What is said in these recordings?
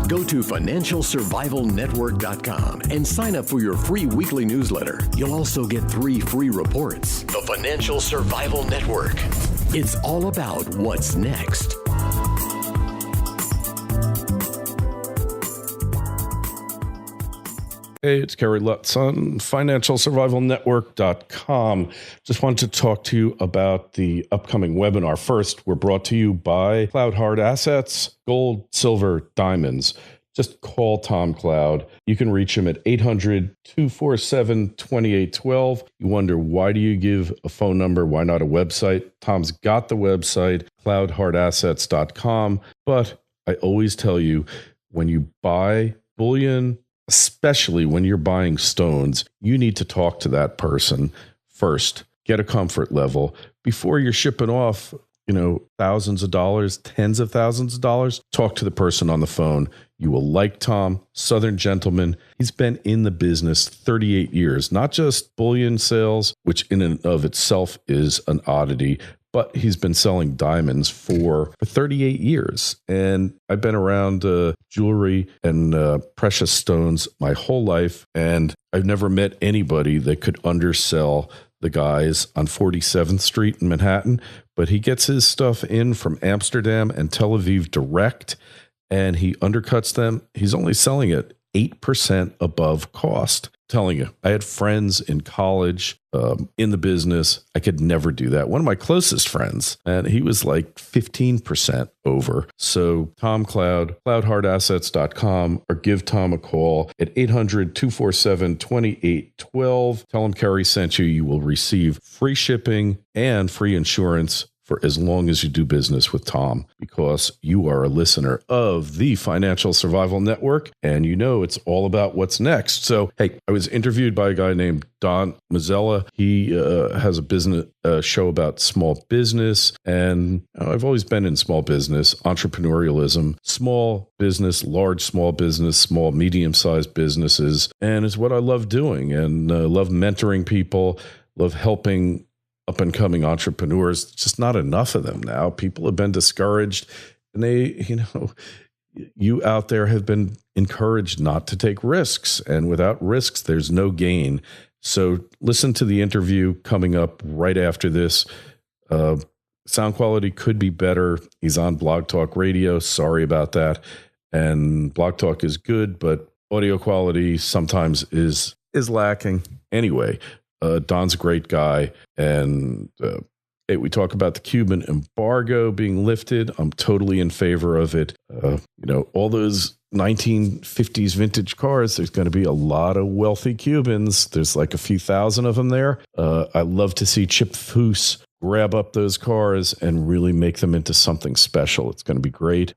Go to financialsurvivalnetwork.com and sign up for your free weekly newsletter. You'll also get 3 free reports. The Financial Survival Network. It's all about what's next. Hey, it's Kerry Lutz on financialsurvivalnetwork.com. Just wanted to talk to you about the upcoming webinar. First, we're brought to you by Cloud Hard Assets, Gold, Silver, Diamonds. Just call Tom Cloud. You can reach him at 800-247-2812. You wonder, why do you give a phone number? Why not a website? Tom's got the website, cloudhardassets.com. But I always tell you, when you buy bullion, especially when you're buying stones, you need to talk to that person first. Get a comfort level before you're shipping off, thousands of dollars, tens of thousands of dollars. Talk to the person on the phone. You will like Tom, Southern gentleman. He's been in the business 38 years, not just bullion sales, which in and of itself is an oddity, but he's been selling diamonds for 38 years. And I've been around jewelry and precious stones my whole life, and I've never met anybody that could undersell the guys on 47th Street in Manhattan. But he gets his stuff in from Amsterdam and Tel Aviv direct, and he undercuts them. He's only selling it 8% above cost. Telling you, I had friends in college, in the business. I could never do that. One of my closest friends, and he was like 15% over. So Tom Cloud, cloudhardassets.com, or give Tom a call at 800-247-2812. Tell him Kerry sent you. You will receive free shipping and free insurance for as long as you do business with Tom, because you are a listener of the Financial Survival Network, and it's all about what's next. So, hey, I was interviewed by a guy named Don Mazzella. He has a business show about small business, and I've always been in small business, entrepreneurialism, small business, large small business, small, medium-sized businesses, and it's what I love doing, and love mentoring people, love helping up-and-coming entrepreneurs. Just not enough of them now. People have been discouraged, and you out there have been encouraged not to take risks, and without risks, there's no gain. So listen to the interview coming up right after this. Sound quality could be better. He's on Blog Talk Radio. Sorry about that. And Blog Talk is good, but audio quality sometimes is lacking. Anyway, Don's a great guy, and we talk about the Cuban embargo being lifted. I'm totally in favor of it. All those 1950s vintage cars, there's going to be a lot of wealthy Cubans. There's like a few thousand of them there. I love to see Chip Foose grab up those cars and really make them into something special. It's going to be great.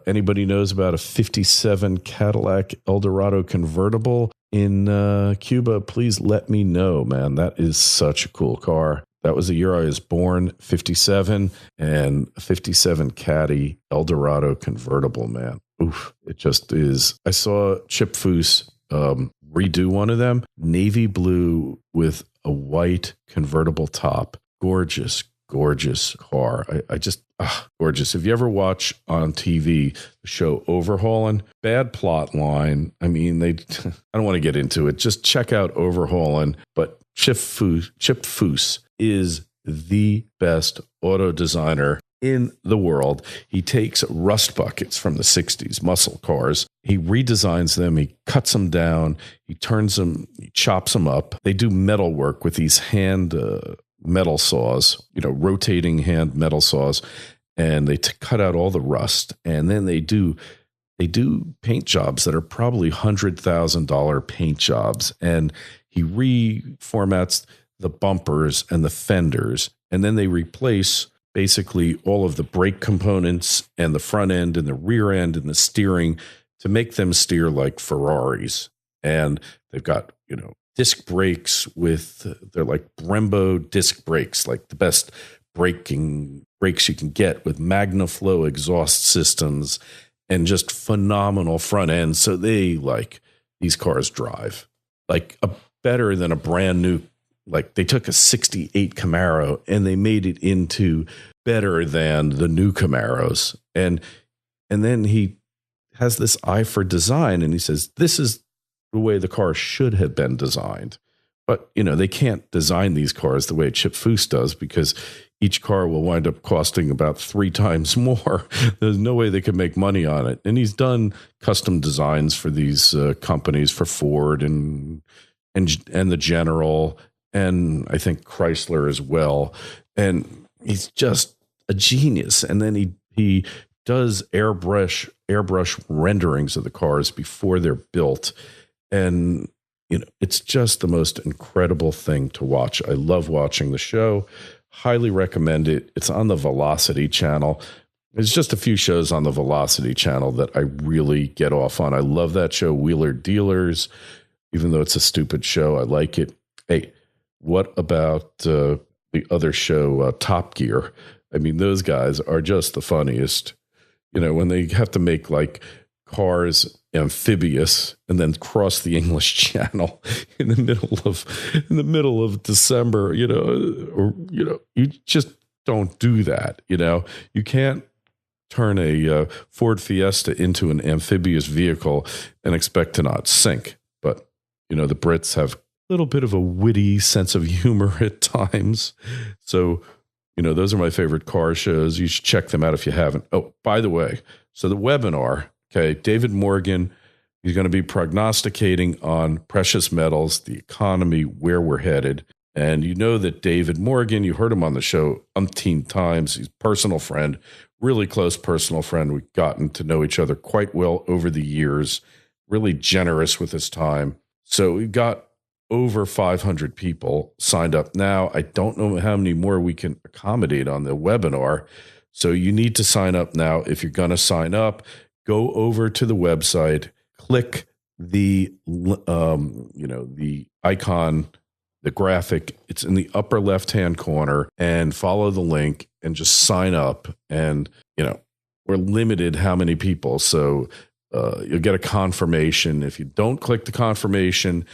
Anybody knows about a 57 Cadillac Eldorado convertible in Cuba, please let me know, man. That is such a cool car. That was the year I was born, 57, and a 57 Caddy Eldorado convertible, man. Oof, it just is. I saw Chip Foose redo one of them, navy blue with a white convertible top. Gorgeous, gorgeous car. I just, gorgeous. If you ever watch on TV the show Overhauling, bad plot line. I mean, I don't want to get into it. Just check out Overhauling. But Chip Foose is the best auto designer in the world. He takes rust buckets from the 60s, muscle cars. He redesigns them. He cuts them down. He turns them, he chops them up. They do metal work with these hand metal saws, rotating hand metal saws, and they cut out all the rust. And then they do paint jobs that are probably $100,000 paint jobs. And he reformats the bumpers and the fenders, and then they replace basically all of the brake components and the front end and the rear end and the steering to make them steer like Ferraris. And they've got, disc brakes they're like Brembo disc brakes, like the best braking brakes you can get, with MagnaFlow exhaust systems and just phenomenal front ends. So these cars drive like better than a brand new. Like, they took a 68 Camaro and they made it into better than the new Camaros. And then he has this eye for design, and he says, this is the way the car should have been designed. But, they can't design these cars the way Chip Foose does, because each car will wind up costing about 3 times more. There's no way they could make money on it. And he's done custom designs for these companies, for Ford and the General, and I think Chrysler as well. And he's just a genius. And then he does airbrush renderings of the cars before they're built. And it's just the most incredible thing to watch. I love watching the show. Highly recommend it. It's on the Velocity channel. There's just a few shows on the Velocity channel that I really get off on. I love that show, Wheeler Dealers. Even though it's a stupid show, I like it. Hey, what about the other show, Top Gear? I mean, those guys are just the funniest. When they have to make like cars amphibious and then cross the English Channel in the middle of December, you just don't do that. You can't turn a Ford Fiesta into an amphibious vehicle and expect to not sink. But, the Brits have a little bit of a witty sense of humor at times. So, those are my favorite car shows. You should check them out if you haven't. Oh, by the way, so the webinar, okay, David Morgan, he's going to be prognosticating on precious metals, the economy, where we're headed. And that David Morgan, you heard him on the show umpteen times. He's a personal friend, really close personal friend. We've gotten to know each other quite well over the years, really generous with his time. So we've got over 500 people signed up now. I don't know how many more we can accommodate on the webinar. So you need to sign up now. If you're going to sign up, go over to the website, click the icon, the graphic. It's in the upper left-hand corner, and follow the link and just sign up. And, we're limited how many people. So you'll get a confirmation. If you don't click the confirmation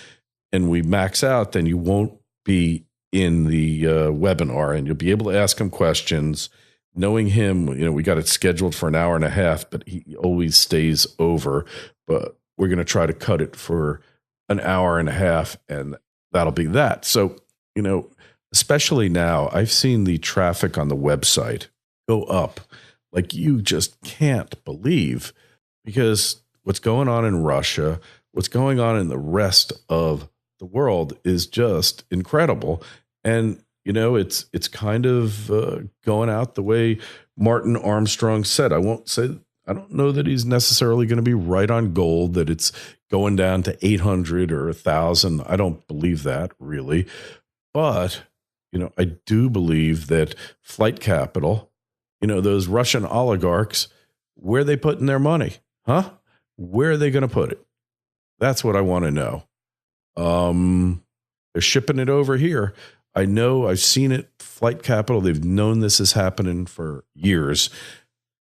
and we max out, then you won't be in the webinar, and you'll be able to ask him questions. Knowing him, we got it scheduled for an hour and a half, but he always stays over. But we're going to try to cut it for an hour and a half, and that'll be that. So, especially now, I've seen the traffic on the website go up like you just can't believe, because what's going on in Russia, what's going on in the rest of the world is just incredible. And it's kind of going out the way Martin Armstrong said. I don't know that he's necessarily going to be right on gold, that it's going down to 800 or 1,000. I don't believe that, really. But, I do believe that flight capital, those Russian oligarchs, where are they putting their money? Huh? Where are they going to put it? That's what I want to know. They're shipping it over here. I know, I've seen it, flight capital. They've known this is happening for years.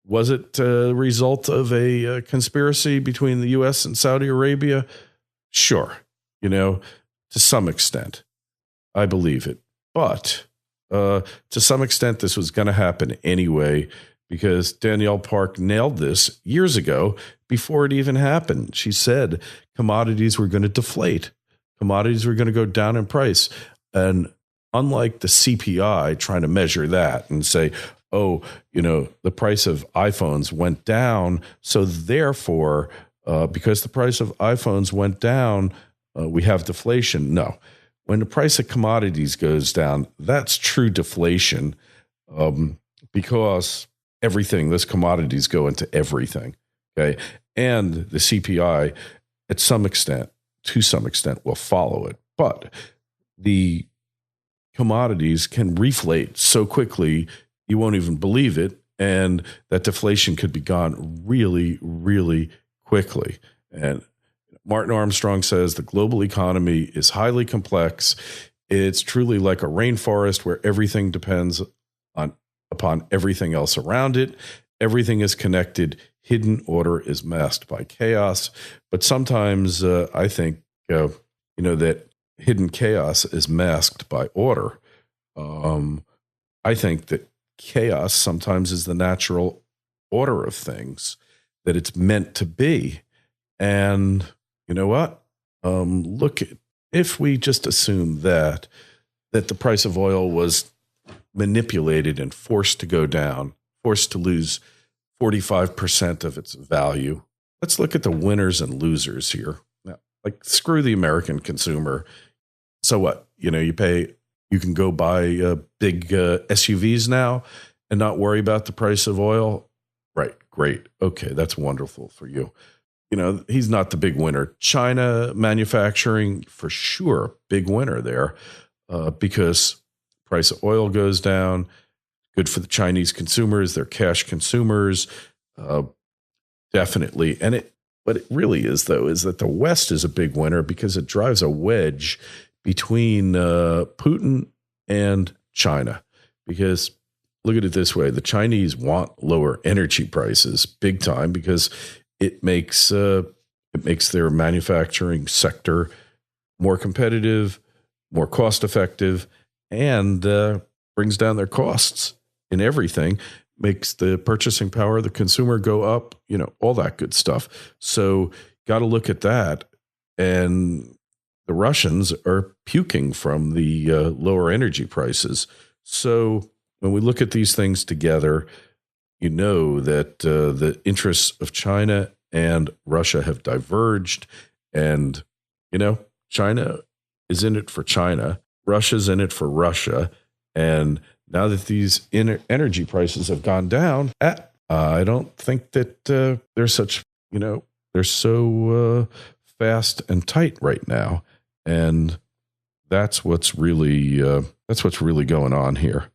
Was it a result of a conspiracy between the U.S. and Saudi Arabia? Sure. To some extent, I believe it. But to some extent, this was going to happen anyway, because Danielle Park nailed this years ago before it even happened. She said commodities were going to deflate. Commodities were going to go down in price. And unlike the CPI trying to measure that and say, the price of iPhones went down, so therefore, because the price of iPhones went down, we have deflation. No. When the price of commodities goes down, that's true deflation, because those commodities go into everything. Okay. And the CPI, to some extent, will follow it. But the commodities can reflate so quickly, you won't even believe it. And that deflation could be gone really, really quickly. And Martin Armstrong says the global economy is highly complex. It's truly like a rainforest where everything depends upon everything else around it. Everything is connected. Hidden order is masked by chaos. But sometimes I think, that hidden chaos is masked by order. I think that chaos sometimes is the natural order of things. that it's meant to be. And you know what? If we just assume that the price of oil was manipulated and forced to go down, forced to lose 45% of its value. Let's look at the winners and losers here. Now, like, screw the American consumer. So what? You can go buy big SUVs now and not worry about the price of oil. Right. Great. Okay. That's wonderful for you. He's not the big winner. China manufacturing, for sure, big winner there, because price of oil goes down. Good for the Chinese consumers. They're cash consumers, definitely. What it really is, though, is that the West is a big winner because it drives a wedge between Putin and China. Because look at it this way: the Chinese want lower energy prices big time because it makes their manufacturing sector more competitive, more cost effective, and brings down their costs in everything, makes the purchasing power of the consumer go up, all that good stuff. So got to look at that. And the Russians are puking from the lower energy prices. So when we look at these things together, that the interests of China and Russia have diverged. And, China is in it for China. Russia's in it for Russia. And now that these energy prices have gone down, I don't think that they're such, they're so fast and tight right now. And that's what's really going on here.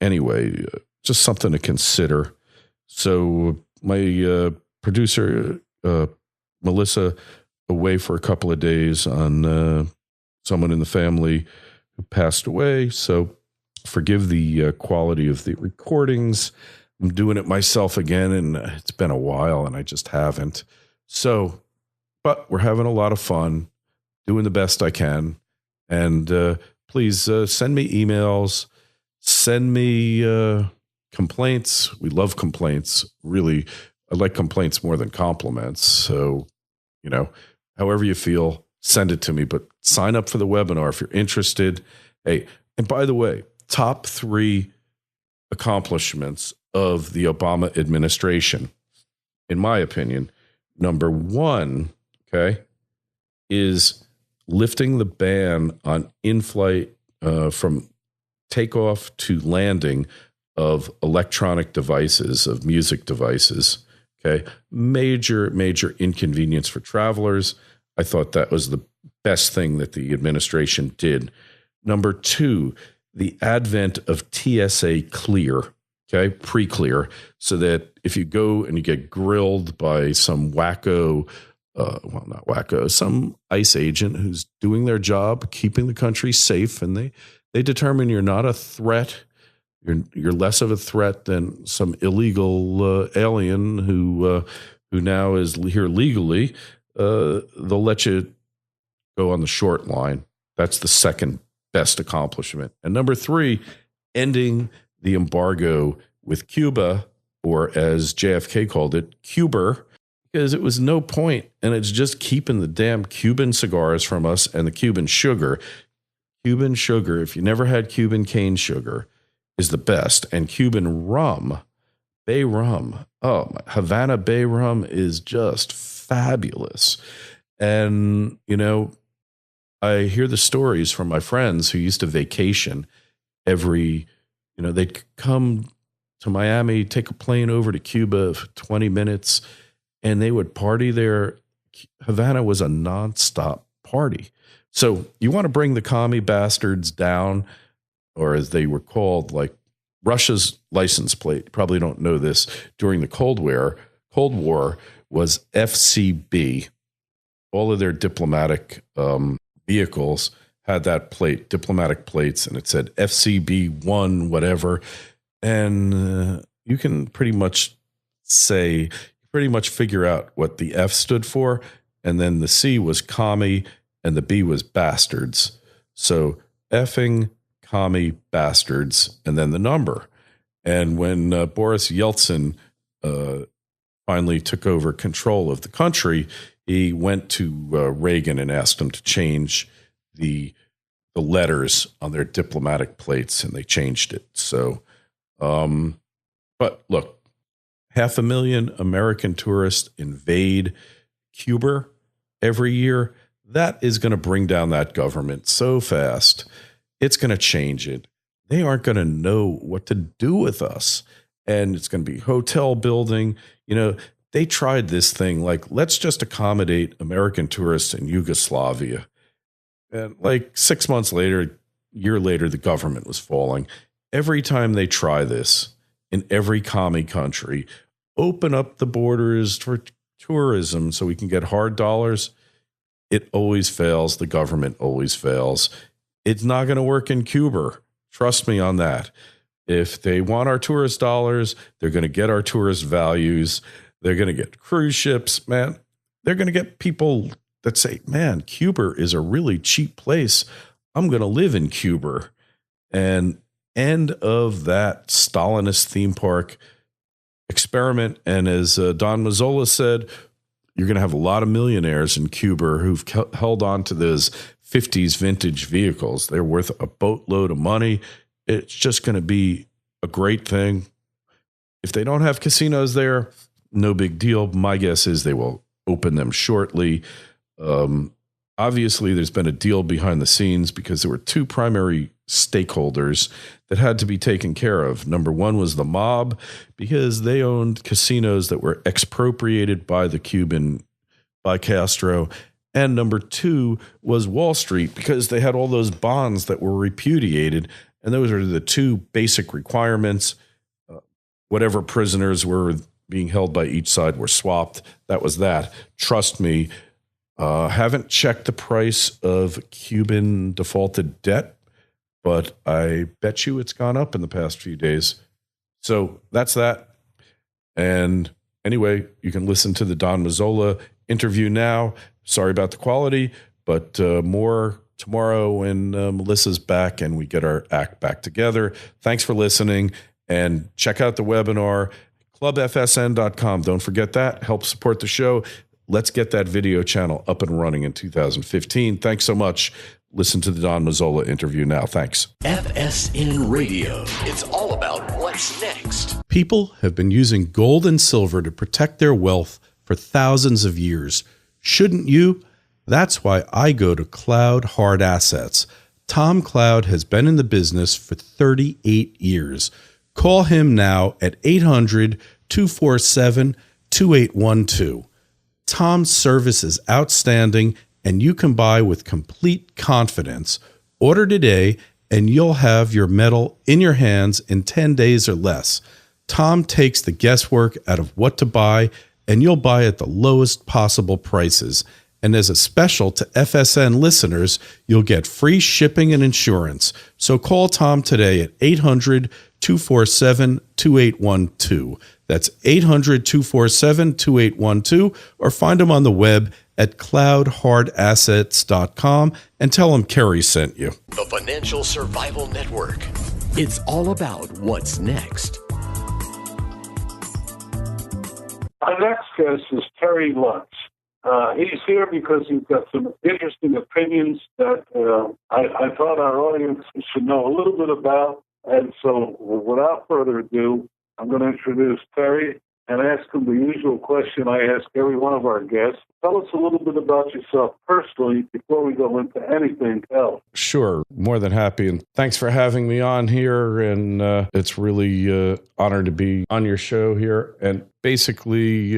Anyway, just something to consider. So my producer, Melissa, away for a couple of days on someone in the family who passed away. So forgive the quality of the recordings. I'm doing it myself again, and it's been a while, and I just haven't. So, but we're having a lot of fun, doing the best I can. And please send me emails, send me complaints. We love complaints. Really, I like complaints more than compliments. So, however you feel, send it to me. But sign up for the webinar if you're interested. Hey, and by the way, top 3 accomplishments of the Obama administration, in my opinion. Number 1, is lifting the ban on in-flight from takeoff to landing of electronic devices, of music devices. Major inconvenience for travelers. I thought that was the best thing that the administration did. Number 2, the advent of TSA Clear, pre-clear, so that if you go and you get grilled by some some ICE agent who's doing their job, keeping the country safe, and they determine you're not a threat, you're less of a threat than some illegal alien who now is here legally, they'll let you go on the short line. That's the second best accomplishment. And number 3, ending the embargo with Cuba, or as JFK called it, Cuba, because it was no point, and it's just keeping the damn Cuban cigars from us and the Cuban sugar. Cuban sugar, if you never had Cuban cane sugar, is the best. And Cuban rum, Bay rum, Havana Bay rum is just fabulous. And, I hear the stories from my friends who used to vacation they'd come to Miami, take a plane over to Cuba for 20 minutes, and they would party there. Havana was a nonstop party. So you want to bring the commie bastards down, or as they were called, like Russia's license plate, you probably don't know this, during the Cold War was FCB. All of their diplomatic vehicles had that plate, diplomatic plates, and it said FCB1, whatever. And you can pretty much figure out what the F stood for. And then the C was commie and the B was bastards. So effing commie bastards, and then the number. And when Boris Yeltsin finally took over control of the country, he went to Reagan and asked him to change the letters on their diplomatic plates, and they changed it. So, but look, 500,000 American tourists invade Cuba every year. That is going to bring down that government so fast. It's going to change it. They aren't going to know what to do with us. And it's going to be hotel building. You know, they tried this thing like, let's just accommodate American tourists in Yugoslavia. And like 6 months later, year later, the government was falling. Every time they try this in every commie country, open up the borders for tourism so we can get hard dollars, it always fails. The government always fails. It's not going to work in Cuba. Trust me on that. If they want our tourist dollars, they're going to get our tourist values. They're going to get cruise ships, man. They're going to get people that say, man, Cuba is a really cheap place. I'm going to live in Cuba. And end of that Stalinist theme park experiment. And as Don Mazzella said, you're going to have a lot of millionaires in Cuba who've held on to those 50s vintage vehicles. They're worth a boatload of money. It's just going to be a great thing. If they don't have casinos there, no big deal. My guess is they will open them shortly. Obviously, there's been a deal behind the scenes because there were two primary stakeholders that had to be taken care of. Number one was the mob, because they owned casinos that were expropriated by Castro. And number two was Wall Street, because they had all those bonds that were repudiated. And those are the two basic requirements. Whatever prisoners were being held by each side were swapped. That was that. Trust me. Haven't checked the price of Cuban defaulted debt, but I bet you it's gone up in the past few days. So that's that. And anyway, you can listen to the Don Mazzella interview now. Sorry about the quality, but more tomorrow when Melissa's back and we get our act back together. Thanks for listening, and check out the webinar, clubfsn.com. Don't forget that. Help support the show. Let's get that video channel up and running in 2015. Thanks so much. Listen to the Don Mazzella interview now. Thanks. FSN Radio. It's all about what's next. People have been using gold and silver to protect their wealth for thousands of years. Shouldn't you? That's why I go to Cloud Hard Assets. Tom Cloud has been in the business for 38 years. Call him now at 800-247-2812. Tom's service is outstanding, and you can buy with complete confidence. Order today, and you'll have your metal in your hands in 10 days or less. Tom takes the guesswork out of what to buy, and you'll buy at the lowest possible prices. And as a special to FSN listeners, you'll get free shipping and insurance. So call Tom today at 800-247-2812. That's 800-247-2812, or find him on the web at cloudhardassets.com and tell him Kerry sent you. The Financial Survival Network. It's all about what's next. Our next guest is Kerry Lutz. He's here because he's got some interesting opinions that I thought our audience should know a little bit about. And so without further ado, I'm going to introduce Kerry and ask him the usual question I ask every one of our guests. Tell us a little bit about yourself personally before we go into anything else. Sure. More than happy. And thanks for having me on here. And it's really honored to be on your show here. And basically,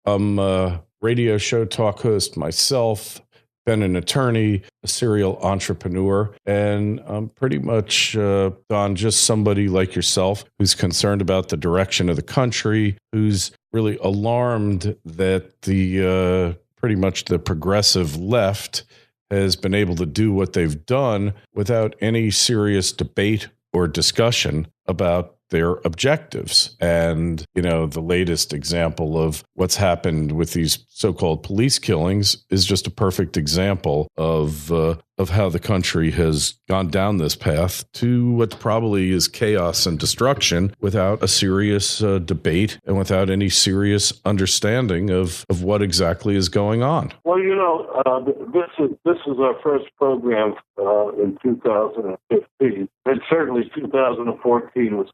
I'm a radio show talk host myself, been an attorney, a serial entrepreneur, and I'm pretty much, Don, just somebody like yourself who's concerned about the direction of the country, who's really alarmed that the pretty much the progressive left has been able to do what they've done without any serious debate or discussion about their objectives. And, you know, the latest example of what's happened with these so-called police killings is just a perfect example of of how the country has gone down this path to what probably is chaos and destruction without a serious debate and without any serious understanding of what exactly is going on. Well, this is our first program in 2015, and certainly 2014 was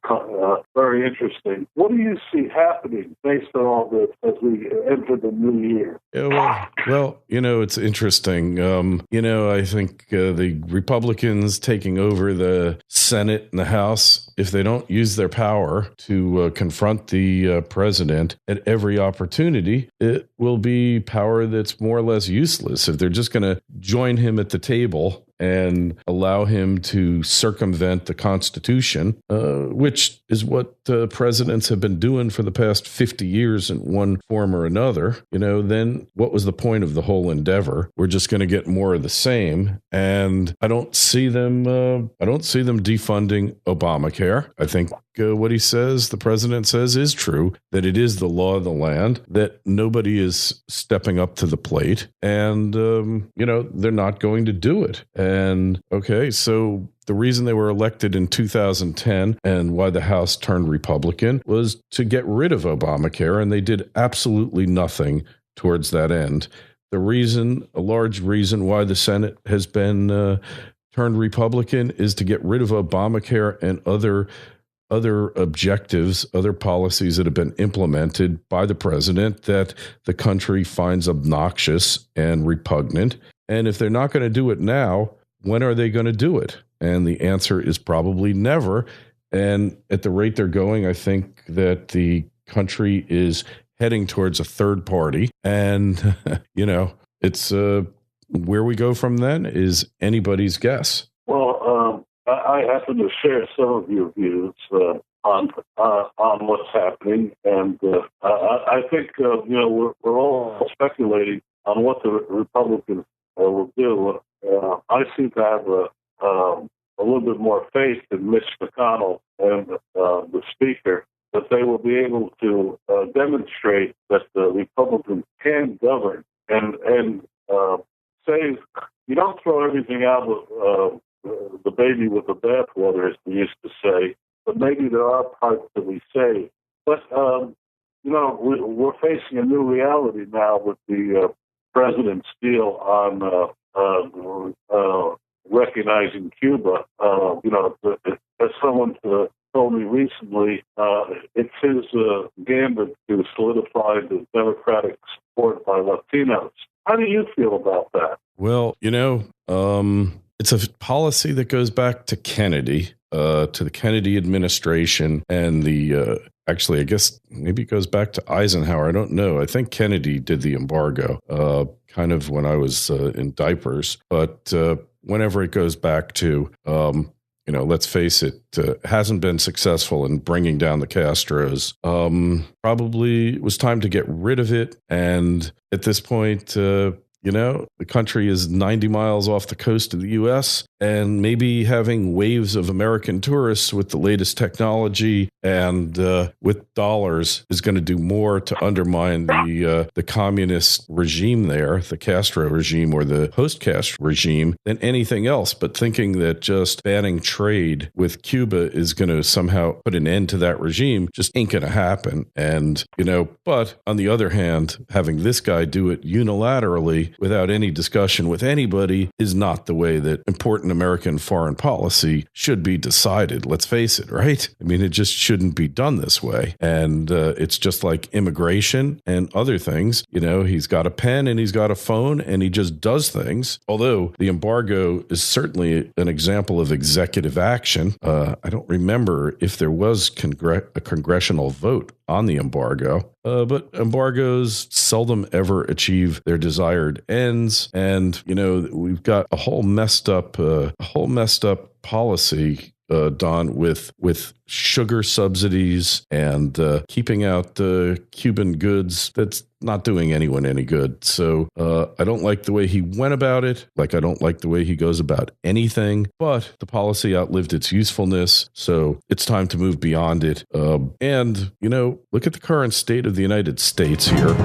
very interesting. What do you see happening based on all this as we enter the new year? Yeah, well, it's interesting. I think the Republicans taking over the Senate and the House, if they don't use their power to confront the president at every opportunity, it will be power that's more or less useless. If they're just going to join him at the table and allow him to circumvent the Constitution, which is what presidents have been doing for the past 50 years in one form or another, then what was the point of the whole endeavor? We're just going to get more of the same. And I don't see them defunding Obamacare. I think what the president says is true, that it is the law of the land, that nobody is stepping up to the plate, and, they're not going to do it. And, okay, so the reason they were elected in 2010 and why the House turned Republican was to get rid of Obamacare, and they did absolutely nothing towards that end. A large reason why the Senate has been turned Republican is to get rid of Obamacare and other objectives, other policies that have been implemented by the president that the country finds obnoxious and repugnant. And if they're not going to do it now, when are they going to do it? And the answer is probably never. And at the rate they're going, I think that the country is heading towards a third party. And, it's where we go from then is anybody's guess. Well, I happen to share some of your views on what's happening, and I think we're all speculating on what the Republicans will do. I seem to have a little bit more faith in Mitch McConnell and the Speaker that they will be able to demonstrate that the Republicans can govern and say you don't throw everything out with the baby with the bathwater, as we used to say, but maybe there are parts that we say. But, we're facing a new reality now with the president's deal on recognizing Cuba. As someone told me recently, it's his gambit to solidify the Democratic support by Latinos. How do you feel about that? Well, it's a policy that goes back to Kennedy, to the Kennedy administration, and actually, I guess maybe it goes back to Eisenhower. I don't know. I think Kennedy did the embargo, kind of when I was in diapers. But whenever it goes back to, let's face it, hasn't been successful in bringing down the Castros. Probably it was time to get rid of it. And at this point, the country is 90 miles off the coast of the U.S., and maybe having waves of American tourists with the latest technology and with dollars is going to do more to undermine the communist regime there, the Castro regime or the post-Castro regime, than anything else. But thinking that just banning trade with Cuba is going to somehow put an end to that regime just ain't going to happen. And, but on the other hand, having this guy do it unilaterally without any discussion with anybody is not the way that important American foreign policy should be decided. Let's face it, right? I mean, it just shouldn't be done this way. And it's just like immigration and other things. He's got a pen and he's got a phone and he just does things. Although the embargo is certainly an example of executive action. I don't remember if there was a congressional vote on the embargo. But embargoes seldom ever achieve their desired ends. And, we've got a whole messed up policy, Don, with sugar subsidies and keeping out Cuban goods. That's not doing anyone any good. So I don't like the way he went about it. Like, I don't like the way he goes about anything. But the policy outlived its usefulness. So it's time to move beyond it. And, look at the current state of the United States here.